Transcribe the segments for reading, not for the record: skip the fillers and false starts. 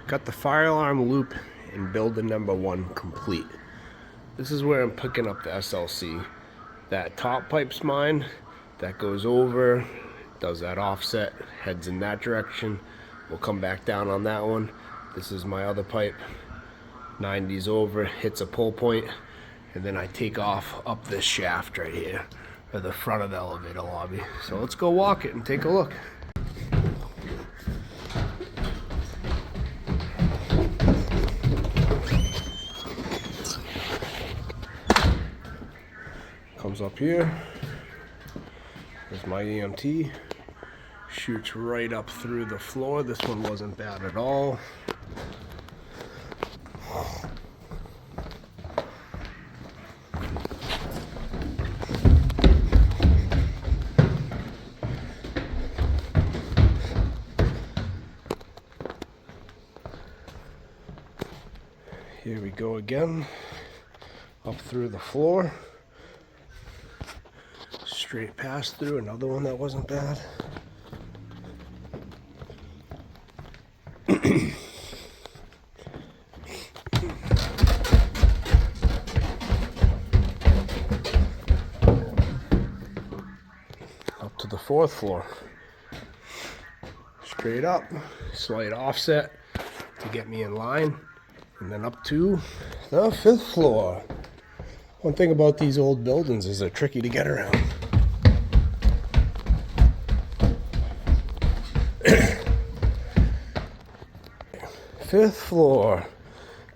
Got the fire alarm loop in building number 1 complete. This is where I'm picking up the SLC. That top pipe's mine. That goes over, does that offset, heads in that direction. We'll come back down on that one. This is my other pipe. 90's over, hits a pull point, and then I take off up this shaft right here, or the front of the elevator lobby. So let's go walk it and take a look. Comes up here, there's my EMT, shoots right up through the floor. This one wasn't bad at all. Here we go again, up through the floor. Straight pass through, another one that wasn't bad. Up to the 4th floor. Straight up, slight offset to get me in line, and then up to the 5th floor. One thing about these old buildings is they're tricky to get around. 5th floor.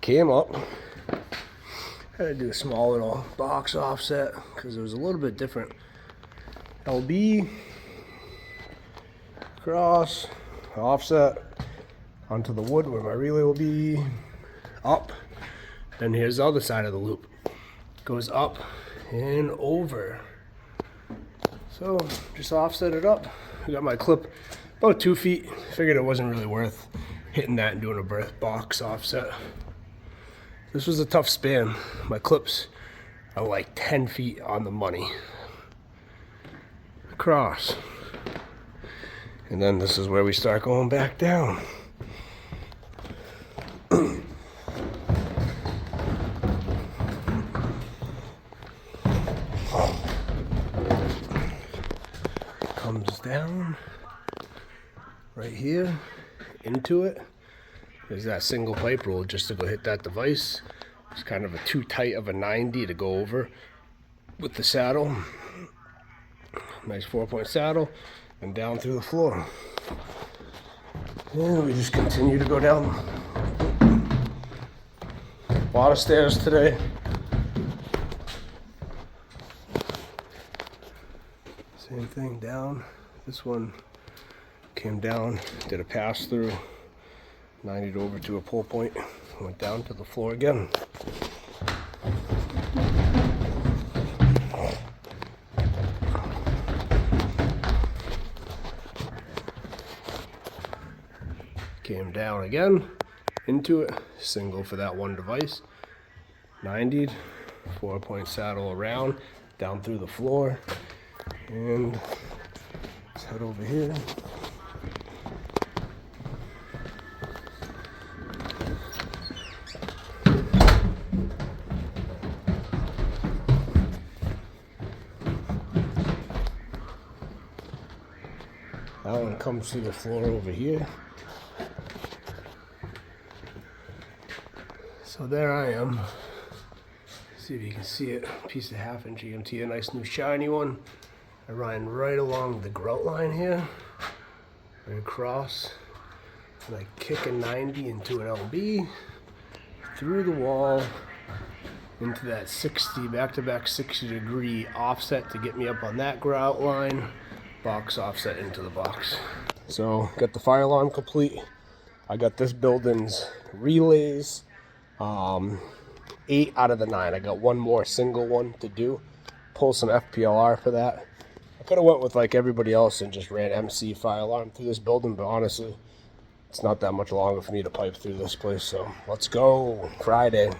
Came up. Had to do a small little box offset because it was a little bit different. LB, cross, offset onto the wood where my relay will be, up. Then here's the other side of the loop. Goes up and over. So just offset it up. I got my clip about 2 feet. Figured it wasn't really worth hitting that and doing a box offset. This was a tough span. My clips are like 10 feet on the money. Across. And then this is where we start going back down. Comes down right here into it. There's that single pipe rule just to go hit that device. It's kind of a too tight of a 90 to go over with the saddle. Nice 4-point saddle and down through the floor. And we just continue to go down. A lot of stairs today. Same thing down. This one came down, did a pass through, 90'd over to a pull point, went down to the floor again. Came down again, into it, single for that one device, 90'd, 4-point saddle around, down through the floor, and let's head over here. That one comes through the floor over here. So there I am. See if you can see it. Piece of 1/2-inch EMT, a nice new shiny one. I run right along the grout line here, right across, and I kick a 90 into an LB, through the wall, into that 60, back-to-back 60-degree offset to get me up on that grout line, box offset into the box. So, got the fire alarm complete. I got this building's relays, 8 out of the 9. I got one more single one to do. Pull some FPLR for that. I could have went with like everybody else and just ran MC fire alarm through this building, but honestly, it's not that much longer for me to pipe through this place. So let's go. Friday.